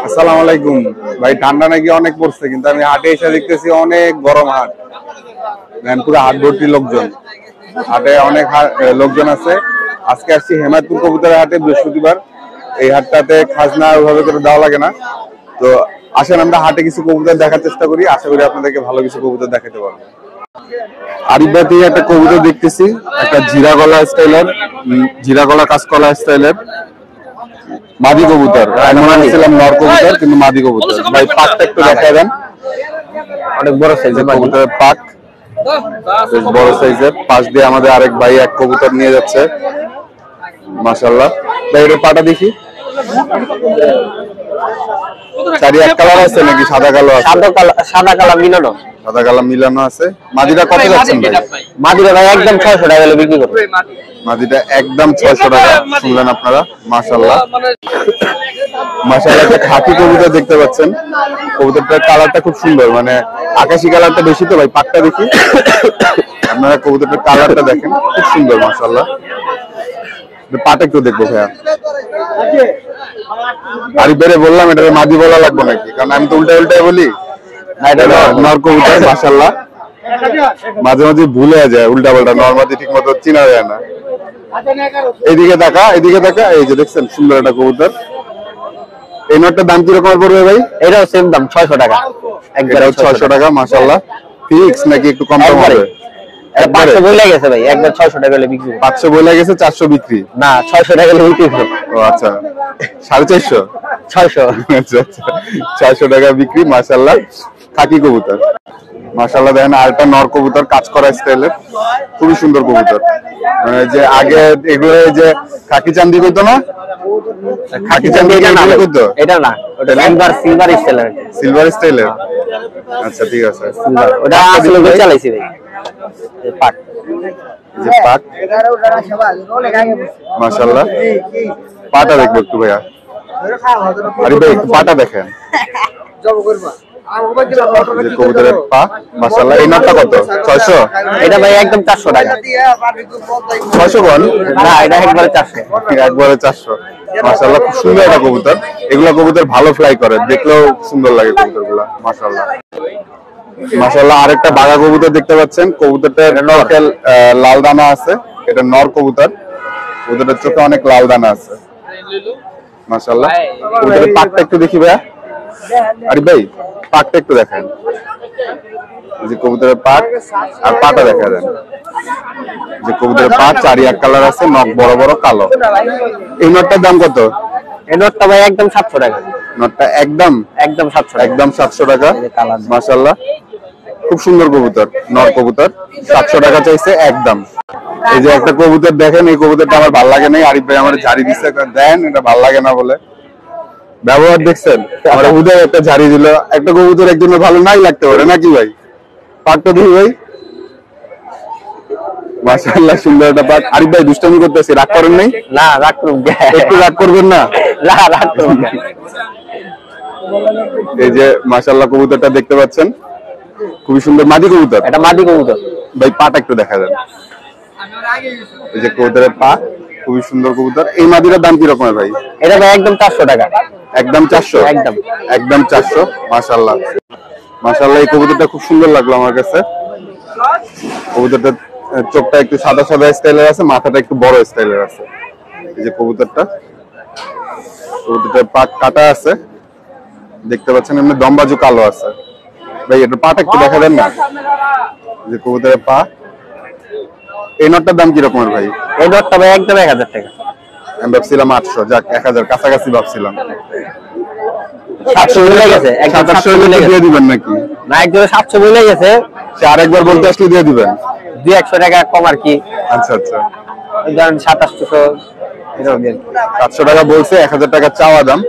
আসসালামু আলাইকুম ভাই। ঠান্ডা নাকি অনেক পড়ছে, কিন্তু আমি হাটে এসে দেখতেছি অনেক গরম হাট। পুরো হাট ভর্তি লোকজন, হাটে অনেক লোকজন আছে। আজকে আসছি হেমায়তপুর কবুতরের হাটে, বৃহস্পতিবার। এই হাটটাতে খাজনা ওইভাবে করে দেওয়া লাগে না। তো আসেন আমরা হাটে কিছু কবুতর দেখার চেষ্টা করি, আশা করি আপনাদেরকে ভালো কিছু কবুতর দেখাতে পারবো। আরিফ ভাই থেকে একটা কবুতর দেখতেছি, একটা জিরা গলা স্টাইলের, জিরা গলা কাঁচকলা স্টাইলের মাদি কবুতর। ছিলাম নর কবুতর, কিন্তু মাদি কবুতর। ভাই পাকটা একটু দেখা দেন। অনেক বড় সাইজের কবুতরের পাক, বেশ বড় সাইজের। পাশ দিয়ে আমাদের আরেক ভাই এক কবুতর নিয়ে যাচ্ছে, মাশাআল্লাহ। ভাই এর পাটা দেখি, চারি এক কালার আছে নাকি সাদা কালো? সাদা কালো মিলানো, সাদা কালো মিলানো আছে। মাদিটা কত যাচ্ছেন ভাই? মাদিরা ভাই একদম 600 টাকা করে বিক্রি করবে। মাদিটা একদম 600 টাকা। শুনলেন আপনারা, মাশাআল্লাহ। মাশাআল্লাহ, একটা খাকি কবুতর দেখতে পাচ্ছেন। কবুতরটার কালারটা খুব সুন্দর, মানে আকাশি কালারটা বেশি। তো ভাই পাকটা দেখি, আপনারা কবুতরটার কালারটা দেখেন, খুব সুন্দর মাশাআল্লাহ। পাটা একটু দেখবো ভাইয়া। আরিফ ভাই বললাম এটা মাদি বলা লাগবে নাকি, কারণ আমি তো উল্টাই বলি। নর কবুতর মাশাআল্লাহ, মাঝে মাঝে ভুলে যায়, উল্টা পাল্টা নরমাদি ঠিক মতো চিনা যায় না। এদিকে তাকা, এদিকে তাকা। এই যে দেখছেন সুন্দর একটা কবুতর। এই নটটার দাম কিরকম পড়বে ভাই? এটাও সেম দাম 600 টাকা। একবারে 600 টাকা মাশাআল্লাহ। ফিক্স নাকি একটু কম দাম হবে? 500 বলে গেছে ভাই, একবার 600 টাকা হলে বিক্রি। 500 বলে গেছে, 400 বিক্রি না, 600 টাকা হলে বিক্রি। ও আচ্ছা, 450 600। আচ্ছা আচ্ছা, 400 টাকা বিক্রি মাশাআল্লাহ। খাকি কবুতর মাশাআল্লাহ। দেখেন আরেকটা নর কবুতর, কাজ করা স্টাইলের, খুবই সুন্দর কবুতর। মানে যে আগে এগুলো যে খাকি চান্দি কইতো না, খাকি চান্দি কইতো, এটা না, ওটা সিলভার স্টাইলের। সিলভার স্টাইলের, আচ্ছা ঠিক আছে। ওটা আসলে আমি চালাইছি ভাই। এই পাক, যে পাক মাশাআল্লাহ। পাটা দেখবো একটু ভাইয়া। আরে ভাই একটু পাটা দেখেন, যে কবুতরের পা মাশাআল্লাহ। এই নটটা কত? 600? এটা ভাই একদম 400 টাকা। 600 বল না, এটা একবারে 400। একবারে 400 মাশাআল্লাহ। খুব সুন্দর একটা কবুতর। এগুলা কবুতর ভালো ফ্লাই করে, দেখলেও সুন্দর লাগে কবুতরগুলা মাশাআল্লাহ। মাশাআল্লাহ আরেকটা বাঘা কবুতর দেখতে পাচ্ছেন। কবুতরটার চোখে লাল দানা আছে, এটা নর কবুতর। কবুতরটার চোখে অনেক লাল দানা আছে মাশাআল্লাহ। কবুতরের পাকটা একটু দেখি ভাইয়া। আরে ভাই পাকটা একটু দেখেন, যে কবুতরের পাক আর পাটা দেখা দেন। যে কবুতরের পা চারি এক কালার আছে, নখ বড় বড় কালো। এই নটটার দাম কত? এই নটটা ভাই একদম 700 টাকা। নটটা একদম 700, একদম 700 টাকা মাশাআল্লাহ। খুব সুন্দর কবুতর, নর কবুতর। 700 টাকা চাইছে একদম। এই যে একটা কবুতর দেখেন, এই কবুতরটা আমার ভালো লাগে নাই। আরিফ ভাই আমার ঝাড়ি দিচ্ছে, দেন এটা ভালো লাগে না বলে। ব্যবহার দেখছেন, আমরা উদয় একটা ঝাড়ি দিল। একটা কবুতর একজনের ভালো নাই লাগতে পারে নাকি ভাই? পাকটা দিই ভাই, মাশাআল্লাহ সুন্দর একটা পাক। আরিফ ভাই দুষ্টামি করতেছি, রাগ করেন নাই? না, রাগ করুন, একটু রাগ করবেন না? না, রাগ করুন। এই যে মাশাআল্লাহ কবুতরটা দেখতে পাচ্ছেন, খুবই সুন্দর মাদি কবুতর। এটা মাদি কবুতর ভাই পাটা একটু দেখা দেন। এই যে কবুতরের পা, খুবই সুন্দর কবুতর। এই মাদিটার দাম কি রকমের ভাই? এটা ভাই একদম 400 টাকা। একদম 400? একদম 400 মাশাআল্লাহ। মাশাআল্লাহ এই কবুতরটা খুব সুন্দর লাগলো আমার কাছে। কবুতরটার চোখটা একটু সাদা সাদা স্টাইলের আছে, মাথাটা একটু বড় স্টাইলের আছে। এই যে কবুতরটার পাক কাটা আছে দেখতে পাচ্ছেন, এমনি দমবাজু কালো আছে। ভাই এটা পাটা একটু দেখা দেন না। যে কবুতরের পা। এই নটটার দাম কি রকমের ভাই? এই নটটা ভাই একদম 1000 টাকা। আমি ভাবছিলাম 800, যাক 1000 কাছাকাছি ভাবছিলাম। 700 বলে গেছে, 700 দিয়ে দিবেন নাকি? না, একজনে 700 বলে গেছে, সে আরেকবার বলতে আসলে দিয়ে দিবেন 200 টাকা কম আর কি। আচ্ছা আচ্ছা, ধরেন 2700 এরকম। 700 টাকা বলছে, 1000 টাকা চাওয়া দাম।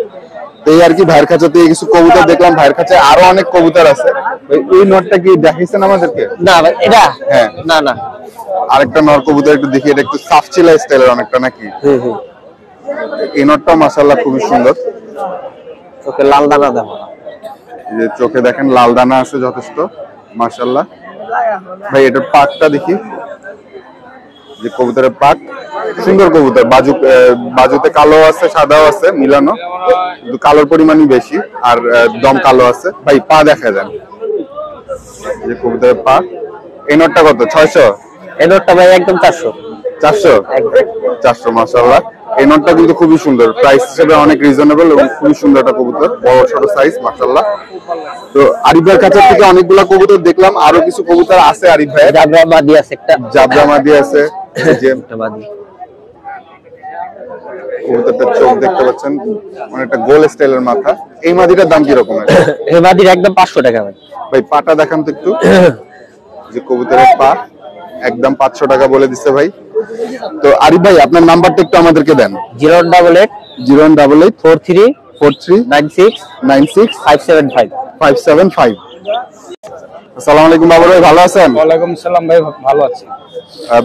এই আর কি। ভাইয়ের কাছে তো কিছু কবুতর দেখলাম, ভাইয়ের কাছে আরো অনেক কবুতর আছে। এই নটটা কি দেখাইছেন আমাদেরকে? না ভাই, এটা হ্যাঁ, না না, আরেকটা নর কবুতর একটু দেখি। এটা একটু সাফচিলা স্টাইলের অনেকটা নাকি? এই নটটা মাশাআল্লাহ খুবই সুন্দর। চোখে লাল দানা দাও, যে চোখে দেখেন লাল দানা আছে যথেষ্ট মাশাআল্লাহ। ভাই এটার পাকটা দেখি। যে কবুতরের পাক সুন্দর কবুতর, বাজুতে কালো আছে সাদাও আছে মিলানো, কিন্তু কালোর পরিমাণই বেশি আর দম কালো আছে। ভাই পা দেখা যান, যে কবুতরের পা। এই নটটা কত? 600? এই নটটা ভাই একদম 400। 400 মাশাআল্লাহ। এই নটটা কিন্তু খুবই সুন্দর, প্রাইস হিসেবে অনেক রিজনেবল এবং খুবই সুন্দর একটা কবুতর, বড় ছোট সাইজ মাশাআল্লাহ। তো আরিফ ভাইয়ের কাছে থেকে অনেকগুলো কবুতর দেখলাম, আরো কিছু কবুতর আছে আরিফ ভাই। জাবরা মাদি আছে একটা, জাবরা মাদি আছে, যে মাদি কবুতরটার চোখ দেখতে পাচ্ছেন, মানে একটা গোল স্টাইলের মাথা। এই মাদিটার দাম কি রকম? এই মাদির একদম 500 টাকা ভাই। ভাই পাটা দেখান তো একটু, যে কবুতরের পা একদম 500 টাকা বলে দিচ্ছে ভাই। তো আরিফ ভাই আপনার নাম্বারটা একটু আমাদেরকে দেন। 0188 0188 43 43 96 96 575 575। আসসালামু আলাইকুম বাবর ভাই, ভালো আছেন? ওয়ালাইকুম সালাম ভাই, ভালো আছি।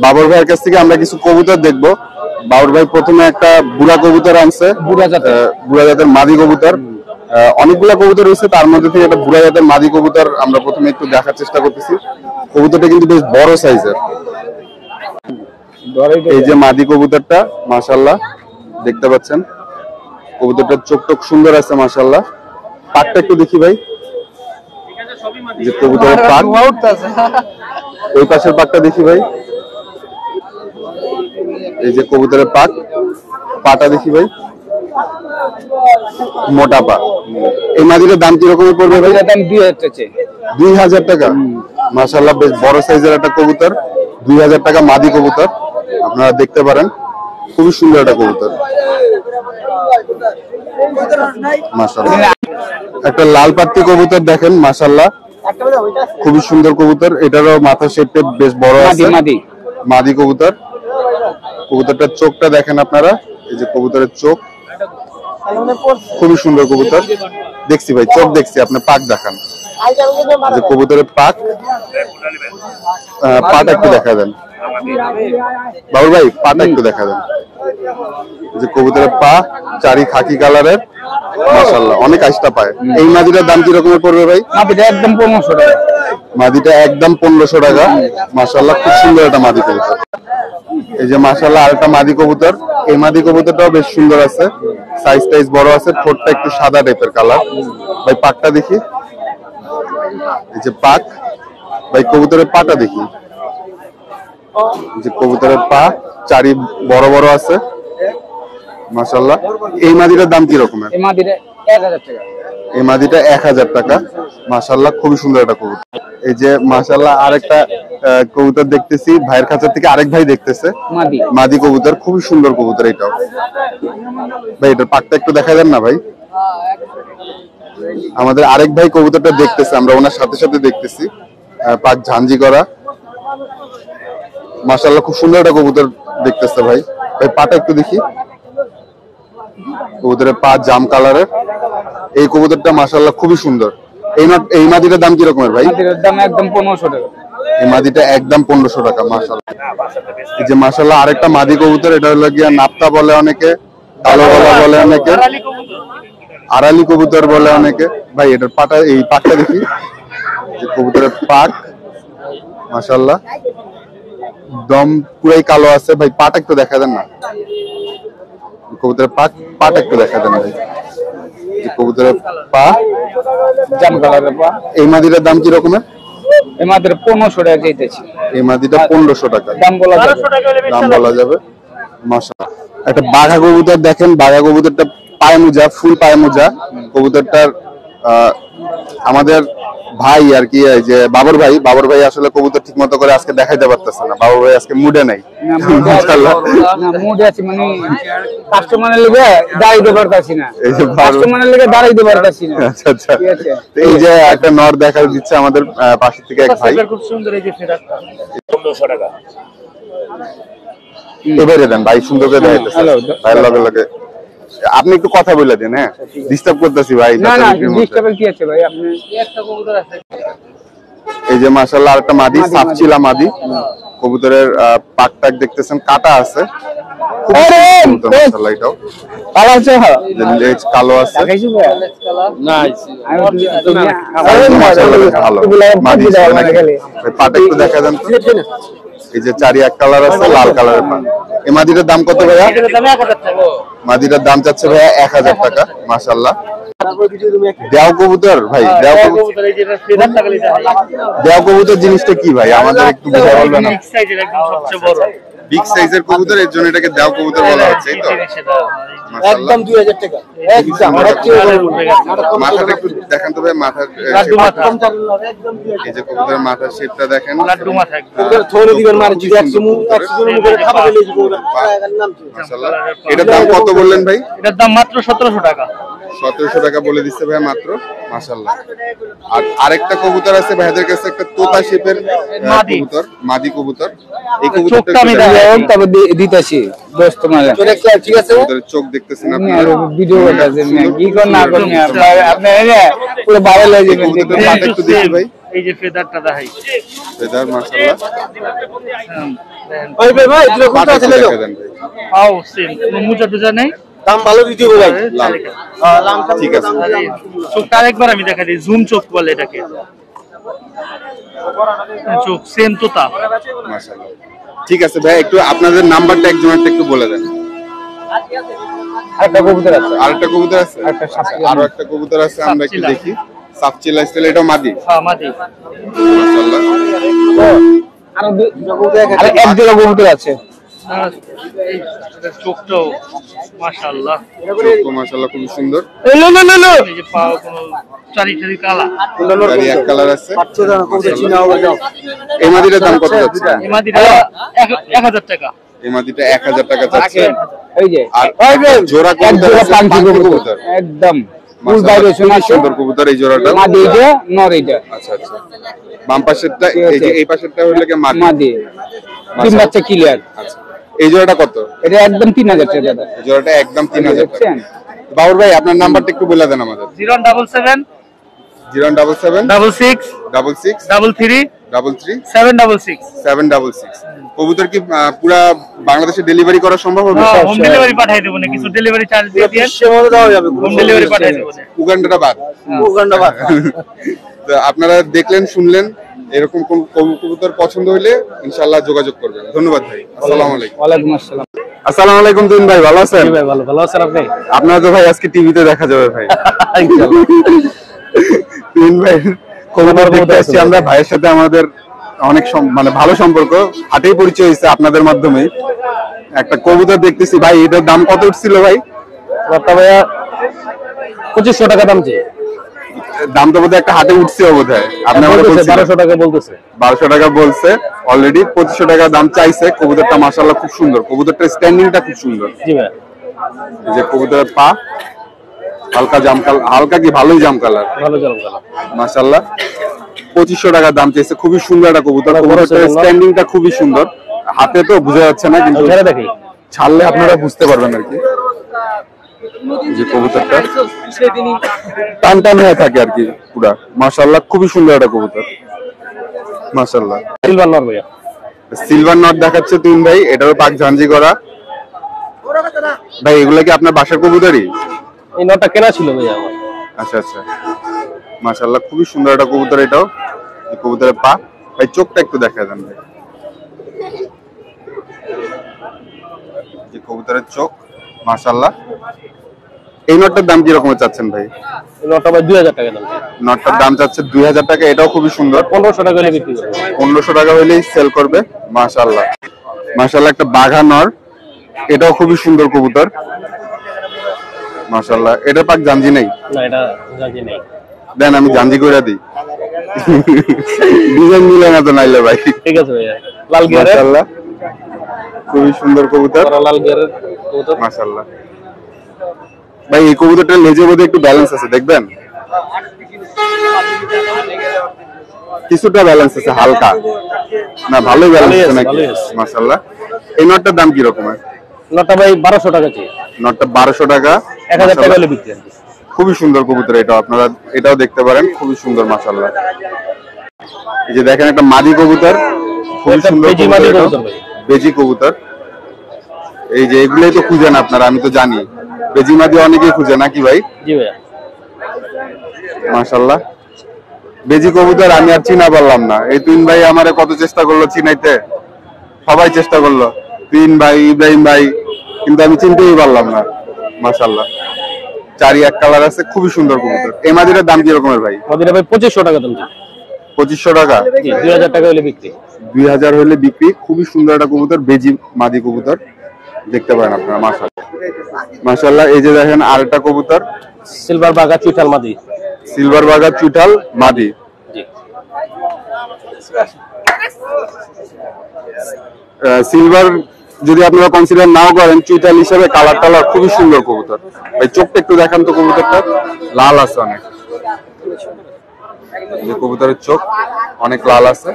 বাবর ভাইয়ের কাছ থেকে আমরা কিছু কবুতর দেখবো। বাবর ভাই প্রথমে একটা বুড়া কবুতর আনছে, বুড়া জাতের মাদি কবুতর। অনেকগুলা কবুতর রয়েছে, তার মধ্যে থেকে একটা বুড়া জাতের মাদি কবুতর আমরা প্রথমে একটু দেখার চেষ্টা করতেছি। কবুতরটা কিন্তু বেশ বড় সাইজের। এই যে মাদি কবুতরটা মাশাআল্লাহ দেখতে পাচ্ছেন, কবুতরটার চোখ টোক সুন্দর আছে মাশাআল্লাহ। পাকটা একটু দেখি ভাই, যে কবুতরের পাক, ওই পাশের পাকটা দেখি ভাই। এই যে কবুতরের পাক, পাটা দেখি ভাই, মোটা পা। এই মাদিটার দাম কি রকমের পড়বে ভাই? দাম 2000 টাকা। মাশাআল্লাহ বেশ বড় সাইজের একটা কবুতর, 2000 টাকা মাদি কবুতর, আপনারা দেখতে পারেন। খুবই সুন্দর একটা কবুতর মাশাআল্লাহ। একটা লাল পাত্তি কবুতর দেখেন মাশাআল্লাহ, খুবই সুন্দর কবুতর। এটারও মাথা শেপটা বেশ বড় আছে, মাদি কবুতর। কবুতরটার চোখটা দেখেন আপনারা, এই যে কবুতরের চোখ খুবই সুন্দর কবুতর। দেখছি ভাই, চোখ দেখছি, আপনার পাক দেখান। যে কবুতরের পাক, পাটা একটু দেখা দেন বাবুল ভাই, পাটা একটু দেখা দেন। যে কবুতরের পা চারি খাকি কালারের মাশাআল্লাহ, অনেক আইসটা পায়। এই মাদিটার দাম কি রকমের পড়বে ভাই? মাদিটা একদম 1500 টাকা। মাদিটা একদম 1500 টাকা মাশাআল্লাহ, খুব সুন্দর একটা মাদি কবুতর। এই যে মাশাআল্লাহ আরেকটা মাদি কবুতর। এই মাদি কবুতরটাও বেশ সুন্দর আছে, সাইজ টাইজ বড় আছে, ঠোঁটটা একটু সাদা টাইপের কালার। ভাই পাকটা দেখি, এই যে পাক। ভাই কবুতরের পাটা দেখি, যে কবুতরের পা চারি বড় বড় আছে মাশাআল্লাহ। এই মাদিটার দাম কি রকমের? এই মাদিটা 1000 টাকা। এই মাদিটা 1000 টাকা মাশাআল্লাহ, খুবই সুন্দর একটা কবুতর। এই যে মাশাআল্লাহ আরেকটা কবুতর দেখতেছি, ভাইয়ের কাছে থেকে আরেক ভাই দেখতেছে, মাদি কবুতর, খুবই সুন্দর কবুতর এটাও। ভাই এটার পাকটা একটু দেখা দেন না ভাই। আমাদের আরেক ভাই কবুতরটা দেখতেছে, আমরা ওনার সাথে সাথে দেখতেছি, পাক ঝাঞ্জি করা মাশাআল্লাহ, খুব সুন্দর একটা কবুতর দেখতেছে ভাই। ভাই পাটা একটু দেখি, কবুতরের পা জাম কালারের। এই কবুতরটা মাশাআল্লাহ খুবই সুন্দর। এই মাদিটার দাম কি রকমের ভাই? মাদিটার দাম একদম 1500 টাকা। এই মাদিটা একদম 1500 টাকা মাশাআল্লাহ। এই যে মাশাআল্লাহ আরেকটা মাদি কবুতর, এটা হলো গিয়া নাপ্তা বলে অনেকে, কালো গলা বলে অনেকে, আড়ালি কবুতর বলে অনেকে। ভাই এটার পাটা, এই পাকটা দেখি, যে কবুতরের পাক মাশাআল্লাহ দম পুরাই কালো আছে। ভাই পাটা একটু দেখা দেন না, কবুতরের পাটা একটু দেখা দেন ভাই। যে কবুতরের পা জাম কালারের পা। এই মাদিটার দাম কি রকমের? এই মাদিটা 1500 টাকা চাইতেছি। এই মাদিটা 1500 টাকা দাম বলা যাবে, দাম বলা যাবে মাশাআল্লাহ। একটা বাঘা কবুতর দেখেন, বাঘা কবুতরটা পায়ে মোজা, ফুল পায়ে মোজা। কবুতরটার আমাদের ভাই আর কি, এই যে বাবর ভাই আসলে কবুতর ঠিক মতো করে আজকে দেখাইতে পারতেছে না। বাবর ভাই আজকে মুডে নাই মাশাআল্লাহ। মুডে আছে মানে কাস্টমারের লাগি দাঁড়াইতে পারতাছি না, এই যে কাস্টমারের লাগি দাঁড়াইতে পারতাছি না। আচ্ছা আচ্ছা, এই যে একটা নর দেখা দিচ্ছে আমাদের পাশে থেকে এক ভাই, খুব সুন্দর। এই যে ফেরাটা 1500 টাকা। এবারে দেন ভাই, সুন্দর করে দেখাইতেছে ভাইয়ের লগে লগে। আপনি একটু কথা বলে দেন, হ্যাঁ ডিস্টার্ব করতেছি ভাই। না না ডিস্টার্বের কি আছে ভাই, আপনি একটা কবুতর আছে। এই যে মাশাআল্লাহ আরেকটা মাদি, সাপচিলা মাদি কবুতরের পাকটাক দেখতেছেন, কাটা আছে, মাশাআল্লাহ এটাও ভালো আছে। লেজ কালো আছে, দেখাইছি ভাই নাইস। মাশাআল্লাহ ভালো মাদি। পাটা একটু দেখা দেন তো, এই যে চারি এক কালার আছে, লাল কালারের পা। এই মাদিটার দাম কত ভাইয়া? মাদিটার দাম চাচ্ছে ভাইয়া 1000 টাকা। মাশাআল্লাহ। দেও কবুতর ভাই, দেও কবুতর, দেও কবুতর জিনিসটা কি ভাই আমাদের একটু বুঝিয়ে বলবেন? বিগ সাইজের কবুতর, এর জন্য এটাকে দেও কবুতর বলা হচ্ছে, এই তো? একদম 2000 টাকা একদম। মাথাটা একটু দেখেন তো ভাই, মাথার এই যে কবুতরের মাথার শেপটা দেখেন, লাড্ডু মাথা একদম। থোড়ি দিবেন মার যদি 100 মুখে খাবার দিলে মাশাআল্লাহ। এটার দাম কত বললেন ভাই? এটার দাম মাত্র 1700 টাকা। 1700 টাকা বলে দিচ্ছে ভাই মাত্র। মাশাআল্লাহ। আর আরেকটা কবুতর আছে ভাইদের কাছে, একটা তোতা শেপের কবুতর, মাদি কবুতর। এই কবুতরটা আমি তবে দিতেছি দোস্ত মানে ঠিক আছে। কবুতরের চোখ দেখতেছেন আপনারা, ভিডিও করতেছেন কি কোন না কোন আপনি পুরো ভাইরাল হয়ে যাবেন। মাথা একটু দেখি ভাই, এই যে ফেদারটা দেখাই, ফেদার মাশাআল্লাহ। ভাই ভাই ভাই এগুলো কোনটা আছে লেলো? আও সেম, কোনো মুজা টুজা নেই, দাম ভালো দিতে হবে ভাই। ঠিক আছে, চোখটা আরেকবার আমি দেখা দিই, জুম চোখ বলে এটাকে। চোখ সেম তোতা। মাশাআল্লাহ। ঠিক আছে ভাই, একটু আপনাদের নাম্বারটা একজনের একটু বলে দেন। আরেকটা কবুতর আছে, আরেকটা কবুতর আছে, আরো একটা কবুতর আছে, আমরা একটু দেখি। সাপচিলা স্টাইল, এটা মাদি। হ্যাঁ মাদি। মাশাআল্লাহ। আর এক জোড়া কবুতর আছে। চোখটাও মাশাআল্লাহ, চোখটা মাশাআল্লাহ খুব সুন্দর। এই যে পাও কোনো চারি চারি কালা, চারি এক কালার আছে। এই মাদিটার দাম কত যাচ্ছে? এই মাদিটা 1000 টাকা। এই মাদিটা 1000 টাকা যাচ্ছে। এই যে আর জোড়া কবুতর আছে, পাখি কবুতর একদম ফুল ভাইব্রেশন আছে, সুন্দর কবুতর এই জোড়াটা। মাদি এটা নর এটা। আচ্ছা আচ্ছা। বাম পাশেরটা, এই যে এই পাশেরটা হলো কি মাদি। মাদি তিন বাচ্চা ক্লিয়ার। আচ্ছা, এই জোড়াটা কত? এটা একদম 3000 টাকা দাদা। এই জোড়াটা একদম 3000 টাকা। বাউর ভাই আপনার নাম্বারটা একটু বলে দেন আমাদের। 077 077 66 66 33 33 766। 766। কবুতর কি পুরা বাংলাদেশে ডেলিভারি করা সম্ভব হবে? হোম ডেলিভারি পাঠিয়ে দেব না, কিছু ডেলিভারি চার্জ দিয়ে দিয়ে হোম ডেলিভারি পাঠিয়ে দেব। উগান্ডাটা বাদ। উগান্ডা বাদ। তো আপনারা দেখলেন শুনলেন, এরকম কোন কবুতর পছন্দ হইলে ইনশাআল্লাহ যোগাযোগ করবেন। ধন্যবাদ ভাই। আসসালামু আলাইকুম। ওয়ালাইকুম আসসালাম। আসসালামু আলাইকুম তুহিন ভাই, ভালো আছেন? ভাই ভালো ভালো আছেন আপনি? আপনারা তো ভাই আজকে টিভিতে দেখা যাবে ভাই। ইনশাআল্লাহ। তুহিন ভাই কবুতর দেখতে আসছি আমরা, ভাইয়ের সাথে আমাদের অনেক মানে ভালো সম্পর্ক, হাটেই পরিচয় হয়েছে আপনাদের মাধ্যমে। একটা কবুতর দেখতেছি ভাই, এটার দাম কত উঠছিল ভাই? বাবা ভাইয়া 2500 টাকা দাম চেয়ে। দাম তো বোধহয় একটা হাটে উঠছে বোধহয়, আপনি আমাকে বলছেন 1200 টাকা বলতেছে। 1200 টাকা বলছে অলরেডি, 2500 টাকা দাম চাইছে। কবুতরটা মাশাআল্লাহ খুব সুন্দর, কবুতরটার স্ট্যান্ডিংটা খুব সুন্দর। জি ভাই। এই যে কবুতরের পা হালকা জাম কালার, হালকা কি ভালোই জাম কালার, ভালো জল কালার মাশাআল্লাহ। 2500 টাকা দাম চাইছে। খুবই সুন্দর একটা কবুতর, কবুতরটার স্ট্যান্ডিংটা খুবই সুন্দর। হাতে তো বোঝা যাচ্ছে না, কিন্তু দেখি ছাড়লে আপনারা বুঝতে পারবেন আর কি। যে কবুতরটা টান টান হয়ে থাকে আর কি পুরা, মাশাআল্লাহ খুবই সুন্দর একটা কবুতর মাশাআল্লাহ। সিলভার নর ভাইয়া, সিলভার নট দেখাচ্ছে তুহিন ভাই, এটারও পাক ঝাঞ্জি করা। ভাই এগুলা কি আপনার বাসার কবুতরই? এই নটটা কেনা ছিল ভাইয়া আমার। আচ্ছা আচ্ছা, মাশাআল্লাহ খুবই সুন্দর একটা কবুতর এটাও। এই কবুতরের পা ভাই, চোখটা একটু দেখা দেন ভাই। যে কবুতরের চোখ মাশাআল্লাহ। এই নটটার দাম কি রকম চাচ্ছেন ভাই? এই নটটা ভাই 2000 টাকা দাম। নটটার দাম চাচ্ছে 2000 টাকা, এটাও খুবই সুন্দর। 1500 টাকা হলে বিক্রি করবে। 1500 টাকা হলেই সেল করবে মাশাআল্লাহ। মাশাআল্লাহ একটা বাঘা নর, এটাও খুবই সুন্দর কবুতর মাশাআল্লাহ। এটা পাক জাঞ্জি নেই? না এটা জানি নেই। দেন আমি জাঞ্জি কইরা দিই। ডিজাইন মিলে না তো নাইলে ভাই। ঠিক আছে ভাইয়া। লাল গিয়ারের মাশাআল্লাহ খুবই সুন্দর কবুতর, লাল গিয়ারের কবুতর মাশাআল্লাহ। ভাই এই কবুতরটার লেজের মধ্যে একটু ব্যালেন্স আছে, দেখবেন কিছুটা ব্যালেন্স আছে হালকা, না ভালোই ব্যালেন্স আছে নাকি? মাশাআল্লাহ। এই নটটার দাম কি রকম? নটটা ভাই 1200 টাকা চেয়ে। নটটা 1200 টাকা, 1000 টাকা হলে বিক্রি করবে। খুবই সুন্দর কবুতর এটাও, আপনারা এটাও দেখতে পারেন, খুবই সুন্দর মাশাআল্লাহ। এই যে দেখেন একটা মাদি কবুতর, খুবই সুন্দর কবুতর, বেজি কবুতর। এই যে এগুলোই তো খুঁজেন আপনারা, আমি তো জানি বেজি মাদি অনেকেই খুঁজে নাকি ভাই? জি ভাইয়া। মাশাআল্লাহ বেজি কবুতর আমি আর চিনা পারলাম না, এই তুহিন ভাই আমারে কত চেষ্টা করলো চিনাইতে, সবাই চেষ্টা করলো, তিন ভাই, ইব্রাহিম ভাই, কিন্তু আমি চিনতেই পারলাম না। মাশাআল্লাহ, চারি এক কালার আছে, খুবই সুন্দর কবুতর। এই মাদিটার দাম কি রকমের ভাই? মাদিটা ভাই 2500 টাকা দাম। 2500 টাকা? 2000 টাকা হলে বিক্রি। 2000 হলে বিক্রি। খুবই সুন্দর একটা কবুতর, বেজি মাদি কবুতর, দেখতে পারেন আপনারা। মাশাআল্লাহ মাশাআল্লাহ। এই যে দেখেন আরেকটা কবুতর, সিলভার বাগা চুইঠাল মাদি। সিলভার বাগা চুইঠাল মাদি। সিলভার যদি আপনারা কনসিডার নাও করেন, চুইঠাল হিসেবে কালার টালার খুবই সুন্দর কবুতর। ভাই চোখটা একটু দেখান তো, কবুতরটা লাল আছে অনেক, যে কবুতরের চোখ অনেক লাল আছে,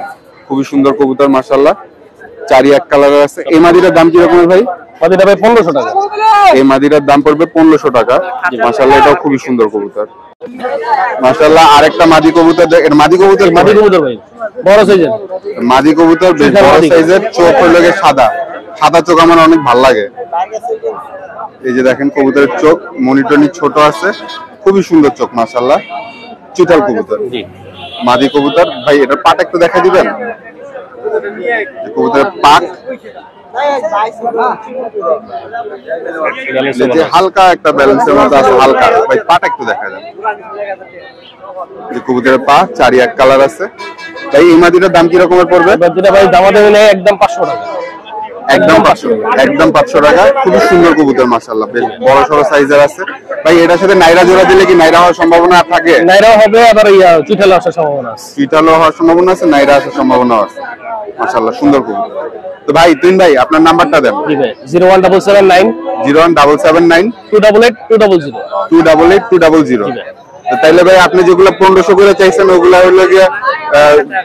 খুবই সুন্দর কবুতর মাশাআল্লাহ। চারি এক কালারের আছে। এই মাদিটার দাম কি রকমের ভাই? মাদিটা ভাই 1500 টাকা। এই মাদিটার দাম পড়বে 1500 টাকা। মাশাআল্লাহ, এটাও খুবই সুন্দর কবুতর মাশাআল্লাহ। আরেকটা মাদি কবুতর, মাদি কবুতর মাদি কবুতর ভাই বড় সাইজের। মাদি কবুতর বেশ বড় সাইজের, চোখ হলো সাদা, সাদা চোখ আমার অনেক ভালো লাগে। এই যে দেখেন কবুতরের চোখ মনিটনি ছোট আছে, খুবই সুন্দর চোখ মাশাআল্লাহ। চুইঠাল কবুতর, মাদি কবুতর। ভাই এটার পাট একটু দেখা দিবেন? কবুতরের পাট হালকা একটা ব্যালেন্সের মধ্যে আছে, হালকা। ভাই পাট একটু দেখা যায়। যে কবুতরের পা চারি এক কালার আছে। ভাই এই মাদিটার দাম কি রকমের পড়বে? ভাই দামাতে হলে একদম 500 টাকা। একদম 500 টাকা। খুবই সুন্দর কবুতর মাশাআল্লাহ, বেশ বড় সড়ো সাইজের আছে। ভাই এটার সাথে নাইরা জোড়া দিলে কি নাইরা হওয়ার সম্ভাবনা থাকে? নাইরা হবে, আবার চুইঠাল আসার সম্ভাবনা আছে। চুইঠালও হওয়ার সম্ভাবনা আছে, নাইরা আসার সম্ভাবনা আছে মাশাআল্লাহ, সুন্দর কবুতর। তো ভাই তুই ভাই আপনার নাম্বারটা দেন। জি ভাই 01779 01779 288 200 288 200। তাইলে ভাই আপনি যেগুলো 1500 করে চাইছেন ওগুলা হলো গিয়ে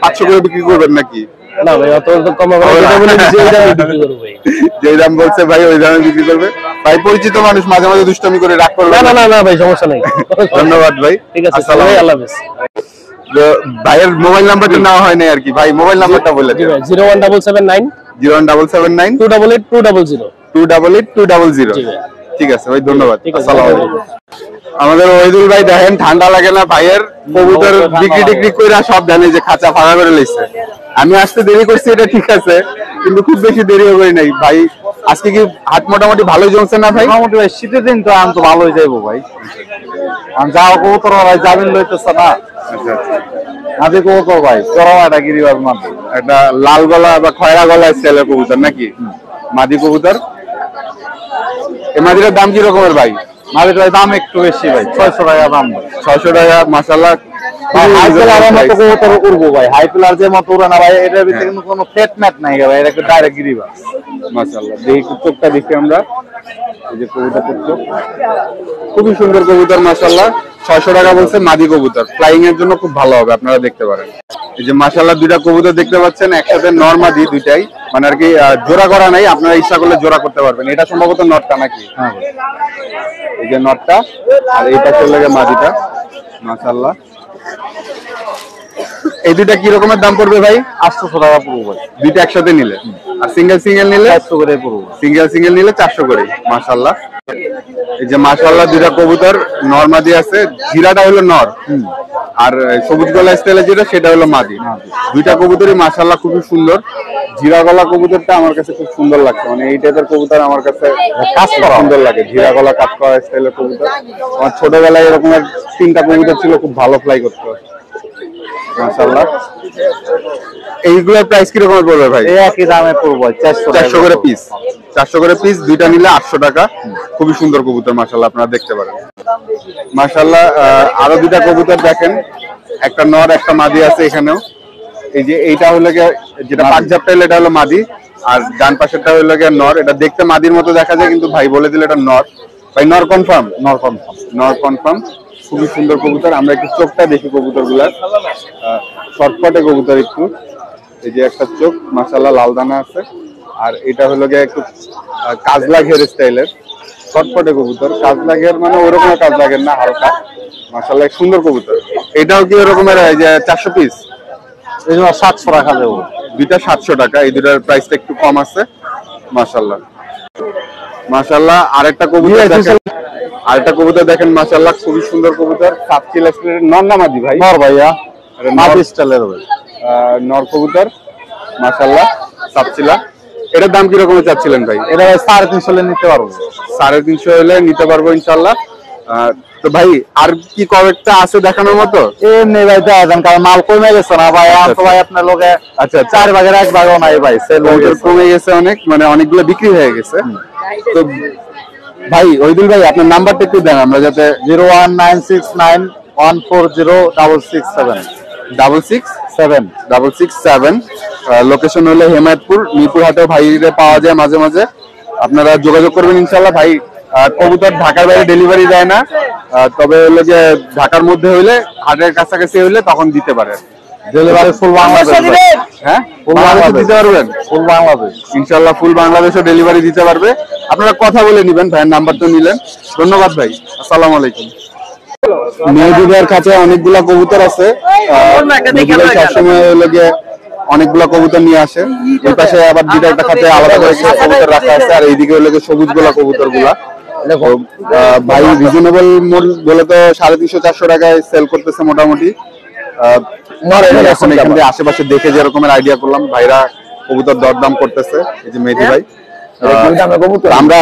500 করে বিক্রি করবেন নাকি? না ভাই অত কম হবে না, বলে যে দামে বিক্রি করব ভাই। যে দাম বলছে ভাই ওই দামে বিক্রি করবে। ভাই পরিচিত মানুষ, মাঝে মাঝে দুষ্টামি করে রাগ করবে। না না না ভাই, সমস্যা নাই। ধন্যবাদ ভাই, ঠিক আছে ভাই, আল্লাহ হাফেজ। ভাইয়ের মোবাইল নাম্বারটা নেওয়া হয় না আর কি। ভাই মোবাইল নাম্বারটা বলে দিন। 01779 01779 288 200 288 200। ঠিক আছে ভাই, ধন্যবাদ। আসসালামু আলাইকুম। আমাদের ওয়াহিদুল ভাই দেখেন ঠান্ডা লাগে না, ভাইয়ের কবুতর বিক্রি টিক্রি কইরা সব জানে যে খাঁচা ফাঁকা করে লইছে। আমি আসতে দেরি করছি এটা ঠিক আছে, কিন্তু খুব বেশি দেরিও করি নাই। ভাই আজকে কি হাট মোটামুটি ভালোই জমছে না ভাই? মোটামুটি ভাই শীতের দিন তো আম তো ভালোই যাইবো ভাই। আমি যাও কবুতর ভাই জামিন লইতেছে না। আদি কবুতর ভাই চরমাটা গিরিবাজ মাদি, একটা লাল গলা বা খয়রা গলা স্টাইলের কবুতর নাকি? মাদি কবুতর। এই মাদিটার দাম কি রকমের ভাই? মাদির ভাই দাম একটু বেশি ভাই, 600 টাকা দাম ভাই। 600 টাকা মাশাআল্লাহ। হাই পিলারের মতো কবুতর উড়বো ভাই, হাই পিলার যে মতো উড়ে না ভাই, এটার ভিতরে কিন্তু কোনো ফেট ম্যাট নাই ভাই, এটা একটা ডাইরেক্ট গিরিবাজ মাশাআল্লাহ। দেখি চোখটা দেখি আমরা, এই যে কবুতরের চোখ খুবই সুন্দর কবুতর মাশাআল্লাহ। 600 টাকা বলছে মাদি কবুতর, ফ্লাইং এর জন্য খুব ভালো হবে, আপনারা দেখতে পারেন। এই যে মাশাআল্লাহ দুইটা কবুতর দেখতে পাচ্ছেন, একসাথে নর মাদি দুইটাই, মানে আর কি জোড়া করা নাই, আপনারা ইচ্ছা করলে জোড়া করতে পারবেন। এটা সম্ভবত নরটা নাকি? হ্যাঁ, এই যে নরটা, আর এই পাশে লাগে মাদিটা মাশাআল্লাহ। এই দুইটা কি রকমের দাম পড়বে ভাই? 800 টাকা পড়বো ভাই দুইটা একসাথে নিলে। আর সিঙ্গেল সিঙ্গেল নিলে 400 করে পড়বো। সিঙ্গেল সিঙ্গেল নিলে 400 করে মাশাআল্লাহ। এই যে মাশাআল্লাহ দুইটা কবুতর নর মাদি আছে, জিরাটা হলো নর আর সবুজ গলা স্টাইলে যেটা সেটা হলো মাদি। দুইটা কবুতরই মাশাআল্লাহ খুবই সুন্দর। জিরা গলা কবুতরটা আমার কাছে খুব সুন্দর লাগছে, মানে এই টাইপের কবুতর আমার কাছে কাজ করা সুন্দর লাগে। জিরা গলা কাজ করা স্টাইলের কবুতর। আমার ছোটবেলায় এরকমের 3টা কবুতর ছিল, খুব ভালো ফ্লাই করতে মাশাআল্লাহ। এইগুলোর প্রাইস কি রকম পড়বে ভাই? এই একই দামে পড়বো 400 করে পিস। 400 করে পিস, দুইটা নিলে 800 টাকা। খুবই সুন্দর কবুতর মাশাআল্লাহ, আপনারা দেখতে পারেন মাশাআল্লাহ। আরো দুইটা কবুতর দেখেন, একটা নর একটা মাদি আছে এখানেও। এই যে এইটা হলো যেটা পাঞ্জাব টাইল, এটা হলো মাদি, আর ডান পাশেরটা হলো নর। এটা দেখতে মাদির মতো দেখা যায়, কিন্তু ভাই বলে দিলে এটা নর। ভাই নর কনফার্ম? নর কনফার্ম, নর কনফার্ম। খুবই সুন্দর কবুতর। আমরা একটু চোখটা দেখি কবুতর গুলার, শর্টকাটে কবুতর একটু। এই যে একটা চোখ মাশাআল্লাহ লাল দানা আছে, আর এটা হলো গিয়ে একটু কাজলা ঘের স্টাইলের শর্টকাটে কবুতর। কাজলা ঘের মানে ওরকম কাজলা ঘের না, হালকা মাশাআল্লাহ সুন্দর কবুতর। এটাও কি ওরকমের যে 400 পিস? এই জন্য 700 টাকা দেবো। দুইটা 700 টাকা। এই দুটার প্রাইসটা একটু কম আছে মাশাআল্লাহ মাশাআল্লাহ। আরেকটা কবুতর দেখেন, আরেকটা কবুতর দেখেন মাশাআল্লাহ খুবই সুন্দর কবুতর। সাতচিলা স্টাইলের নর না মাদি ভাই? নর ভাইয়া, মাদি স্টাইলের হবে। নর কবুতর মাশাআল্লাহ সাতচিলা। এটার দাম কি রকমের চাচ্ছিলেন ভাই? এটা 350 হলে নিতে পারবো। 350 হলে নিতে পারবো ইনশাআল্লাহ। তো ভাই আর কি কয়েকটা আছে দেখানোর মতো? এমনি ভাই দেখান, কারণ মাল কমে গেছে না ভাই। তো ভাই আপনার লোকে আচ্ছা 4 ভাগের 1 ভাগও নাই ভাই, সেল কমে গেছে অনেক, মানে অনেকগুলো বিক্রি হয়ে গেছে। তো ভাই ওইদুল ভাই আপনার নাম্বারটা একটু দেন আমরা যাতে। 01969140667 667 লোকেশন হলো হেমায়তপুর, মিরপুর হাটেও ভাইরে পাওয়া যায় মাঝে মাঝে, আপনারা যোগাযোগ করবেন ইনশাআল্লাহ। ভাই কবুতর ঢাকার বাইরে ডেলিভারি দেয় না, তবে হলো যে ঢাকার মধ্যে হইলে, হাটের কাছাকাছি হইলে তখন দিতে পারে। ডেলিভারি ফুল বাংলাদেশ। হ্যাঁ, ফুল বাংলাদেশ দিতে পারবেন? ফুল বাংলাদেশ ইনশাআল্লাহ ফুল বাংলাদেশও ডেলিভারি দিতে পারবে। আপনারা কথা বলে নিবেন, ভাইয়ের নাম্বার তো নিলেন। ধন্যবাদ ভাই, আসসালামু আলাইকুম। মেহেদী ভাইয়ের কাছে অনেকগুলা কবুতর আছে। মেহেদী ভাই সবসময় হলো গিয়ে অনেকগুলা কবুতর নিয়ে আসে। ওই পাশে আবার দুইটা একটা খাতে আলাদা করে কবুতর রাখা আছে, আর এইদিকে হলো গিয়ে সবুজ গোলা কবুতর গুলা। ভাই রিজনেবল বলে তো 350-400 টাকায় সেল করতেছে মোটামুটি। এখন এখান থেকে আশেপাশে দেখে যে রকমের আইডিয়া করলাম, ভাইরা কবুতর দরদাম করতেছে। এই যে মেহেদী ভাই, আমরা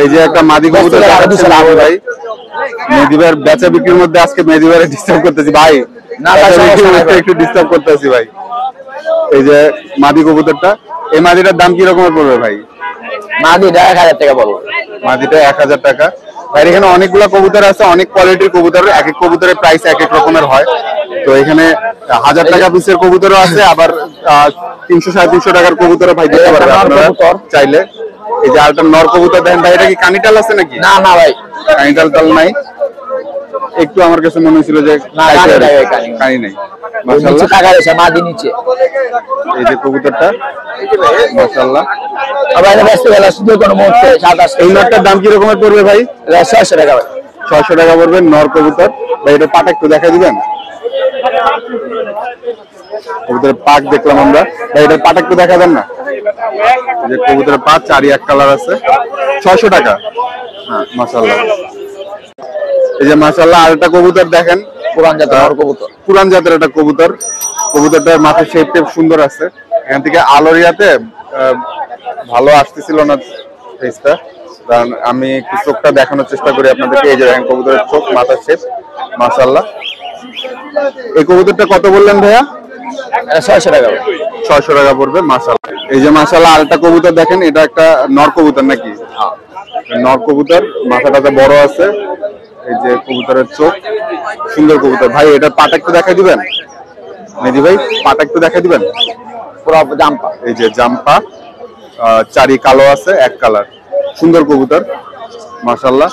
এই যে একটা মাদি কবুতর ভাই, মেহেদী ভাইয়ের বেচা বিক্রির মধ্যে আজকে মেহেদী ভাইয়ের ডিস্টার্ব করতেছি ভাই, একটু ডিস্টার্ব করতেছি ভাই। এই যে মাদি কবুতরটা, এই মাদিটার দাম কি রকমের পড়বে ভাই? মাদিটা 1000 টাকা পড়বে। মাদিটা 1000 টাকা। ভাই এখানে অনেকগুলা কবুতর আছে, অনেক কোয়ালিটির কবুতর, এক এক কবুতরের প্রাইস এক এক রকমের হয়। তো এখানে 1000 টাকা পিসের কবুতরও আছে, আবার 300-350 টাকার কবুতরও ভাই দিতে পারবে আপনারা চাইলে। এই যে আরেকটা নর কবুতর দেখেন ভাই, এটা কি কানিটাল আছে নাকি? না না ভাই, কানিটাল তাল নাই, একটু আমার কাছে মনে হয়েছিল যে কানি নাই। মাশাআল্লাহ টাকা রয়েছে মাদি নিচে। এই যে কবুতরটা মাশাআল্লাহ, আবার এটা ব্যস্ত গেল শুধু কোন মুহূর্তে 27। এই নরটার দাম কি রকমের পড়বে ভাই? 600 টাকা ভাই। 600 টাকা পড়বে নর কবুতর। ভাই এটা পাটা একটু দেখা দিবেন? কবুতরের পাক দেখলাম আমরা, ভাই এটার পাটা একটু দেখা দেন না? এই যে কবুতরের পা চারি এক কালার আছে, 600 টাকা। হ্যাঁ মাশাআল্লাহ। এই যে মাশাআল্লাহ আরেকটা কবুতর দেখেন, পুরান জাতের নর কবুতর, পুরান জাতের একটা কবুতর। কবুতরটার মাথার শেপ টেপ সুন্দর আছে। এখান থেকে আলোরিয়াতে ভালো আসতেছিল না ফেসটা, কারণ আমি একটু চোখটা দেখানোর চেষ্টা করি আপনাদেরকে। এই যে কবুতরের চোখ, মাথার শেপ মাশাআল্লাহ। এই কবুতরটা কত বললেন ভাইয়া? 600 টাকা। 600 টাকা পড়বে মাশাআল্লাহ। এই যে মাশাআল্লাহ আরেকটা কবুতর দেখেন, এটা একটা নর কবুতর নাকি? নর কবুতর, মাথাটা বড় আছে। এই যে কবুতরের চোখ, সুন্দর কবুতর। ভাই এটার পাটা একটু দেখাই দিবেন মেহেদী ভাই? পাটা একটু দেখাই দিবেন? পুরো জাম্পা। এই যে জাম্পা, চারি কালো আছে, এক কালার, সুন্দর কবুতর মাশাআল্লাহ,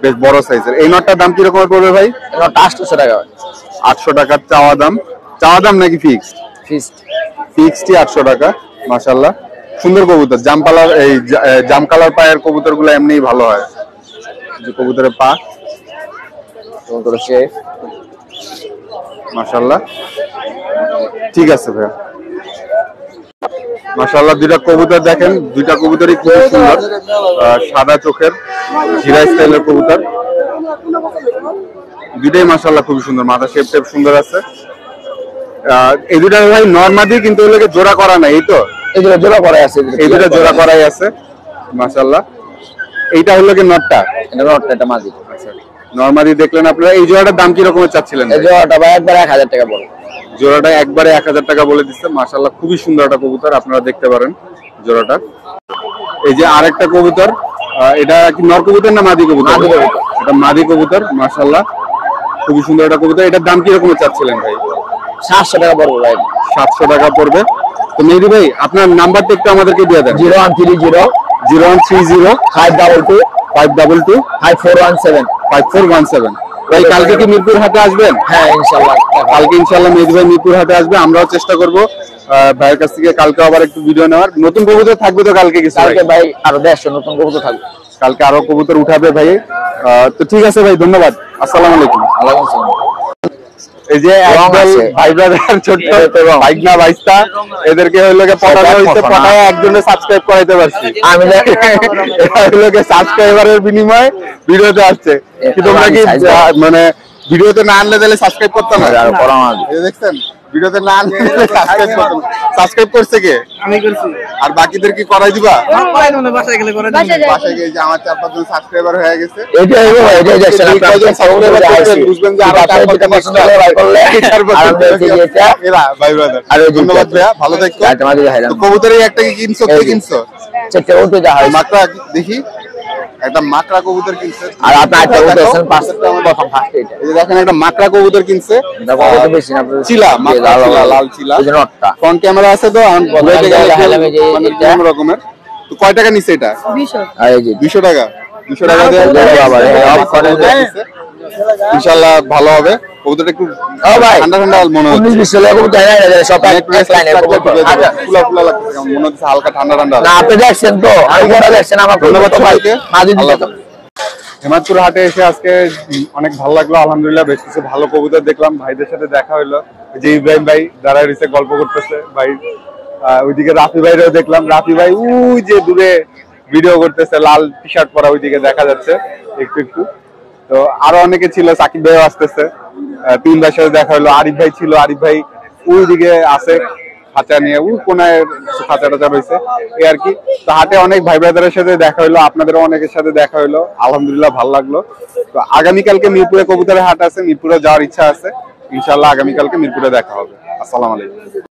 বেশ বড় সাইজের। এই নটটার দাম কি রকমের পড়বে ভাই? নটটা 800 টাকা। 800 টাকা চাওয়া দাম। চাওয়া দাম নাকি ফিক্সড? ফিক্সডই 800 টাকা মাশাআল্লাহ। সুন্দর কবুতর, জাম কালার, এই জাম কালার পায়ের কবুতর গুলো এমনিই ভালো হয়। যে কবুতরের পা মাশাআল্লাহ, ঠিক আছে ভাই। মাশাআল্লাহ দুইটা কবুতর দেখেন, দুইটা কবুতরই খুব সুন্দর, সাদা চোখের জিরা স্টাইলের কবুতর। দুইটাই মাশাআল্লাহ খুব সুন্দর, মাথা শেপ টেপ সুন্দর আছে। এই দুইটা ভাই নরমাদি, কিন্তু ওগুলোকে জোড়া করা নাই, এই তো? এই দুটো জোড়া করাই আছে, এই দুটো জোড়া করাই আছে মাশাআল্লাহ। এইটা হলো কি নটটা? এটা নটটা, এটা মাদি। আচ্ছা, নরমাদি দেখলেন আপনারা। এই জোড়াটার দাম কি রকমের চাচ্ছিলেন? এই জোড়াটা ভাই একবারে 1000 টাকা পড়বে। জোড়াটা একবারে 1000 টাকা বলে দিচ্ছে মাশাআল্লাহ। খুবই সুন্দর একটা কবুতর, আপনারা দেখতে পারেন জোড়াটা। এই যে আরেকটা কবুতর, এটা কি নর কবুতর না মাদি কবুতর? এটা মাদি কবুতর মাশাআল্লাহ, খুবই সুন্দর একটা কবুতর। এটার দাম কি রকমের চাচ্ছিলেন ভাই? 700 টাকা পড়বে ভাই। 700 টাকা পড়বে। তো মেহেদী ভাই আপনার নাম্বারটা একটু আমাদেরকে দিয়ে দেন। 0130 522 5417। ভাই কালকে কি মিরপুর হাটে আসবেন? হ্যাঁ ইনশাআল্লাহ, কালকে ইনশাআল্লাহ মেহেদী ভাই মিরপুর হাটে আসবে। আমরাও চেষ্টা করব ভাইয়ের কাছ থেকে কালকে আবার একটু ভিডিও নেওয়ার। নতুন কবুতর থাকবে তো কালকে? কিছু কালকে ভাই আরো 150 নতুন কবুতর থাকবে। কালকে আরো কবুতর উঠাবে ভাই। তো ঠিক আছে ভাই, ধন্যবাদ, আসসালামু আলাইকুম। ওয়ালাইকুম আসসালাম। এই যে একদল ভাই ব্রাদার ছোট্ট বাইক না বাইস্তা, এদেরকে হইলো পটানো হইছে, পটায় একজনে সাবস্ক্রাইব করাইতে পারছি আমি। এটা হইলো সাবস্ক্রাইবারের বিনিময়ে ভিডিওতে আসছে। কি তোমরা কি মানে ভিডিওতে না আনলে তাহলে সাবস্ক্রাইব করতে না? দেখছেন ভিডিওতে না সাবস্ক্রাইব করছে কে? আমি করছি। আর বাকিদের কি করাই দিবা? বাসায় গেলে করে বাসায় গিয়ে যে আমার 4-5 জন সাবস্ক্রাইবার হয়ে গেছে, এটাই দেখছেন বুঝবেন যে আরো 4-5 পছন্দ করে ভাই করলে এরা ভাই ব্রাদার। ধন্যবাদ ভাইয়া, ভালো থাকো। তো কবুতরের একটা কি কিনছো? কে কিনছো? মাকড়া দেখি, একটা মাকড়া কবুতর কিনছে। আর আপনার একটা উঠেছেন প্রথম ফার্স্ট এটা এই যে দেখেন একটা মাকড়া কবুতর কিনছে, বেশি না চিলা মাকড়া চিলা, লাল চিলা। ফ্রন্ট ক্যামেরা আছে তো অন্য রকমের। তো কয় টাকা নিছে এটা? 200 টাকা। 200 টাকা দিয়ে ইনশাআল্লাহ ভালো হবে। কবুতরটা একটু ঠান্ডা ঠান্ডা মনে হচ্ছে, ফুলা ফুলা লাগছে, মনে হচ্ছে হালকা ঠান্ডা ঠান্ডা। না আপনি দেখছেন তো, আমি দেখছেন আমার ধন্যবাদ সবাইকে। হেমাদপুর হাটে এসে আজকে অনেক ভালো লাগলো, আলহামদুলিল্লাহ। বেশ কিছু ভালো কবুতর দেখলাম, ভাইদের সাথে দেখা হইলো। যে ইব্রাহিম ভাই দাঁড়ায় রয়েছে গল্প করতেছে ভাই, ওইদিকে রাফি ভাইরাও দেখলাম। রাফি ভাই ওই যে দূরে ভিডিও করতেছে, লাল টি শার্ট পরা, ওইদিকে দেখা যাচ্ছে একটু একটু। তো আরো অনেকে ছিল, সাকিব ভাইও আসতেছে, তিন ভাইয়ের সাথে দেখা হলো। আরিফ ভাই ছিল, আরিফ ভাই ওইদিকে আছে খাঁচা নিয়ে, ওই কোনায় খাঁচা টাচা রয়েছে, এই আর কি। তো হাটে অনেক ভাই ব্রাদারের সাথে দেখা হলো, আপনাদেরও অনেকের সাথে দেখা হলো, আলহামদুলিল্লাহ ভালো লাগলো। তো আগামীকালকে মিরপুরে কবুতরের হাট আছে, মিরপুরে যাওয়ার ইচ্ছা আছে, ইনশাল্লাহ আগামীকালকে মিরপুরে দেখা হবে। আসসালামু আলাইকুম।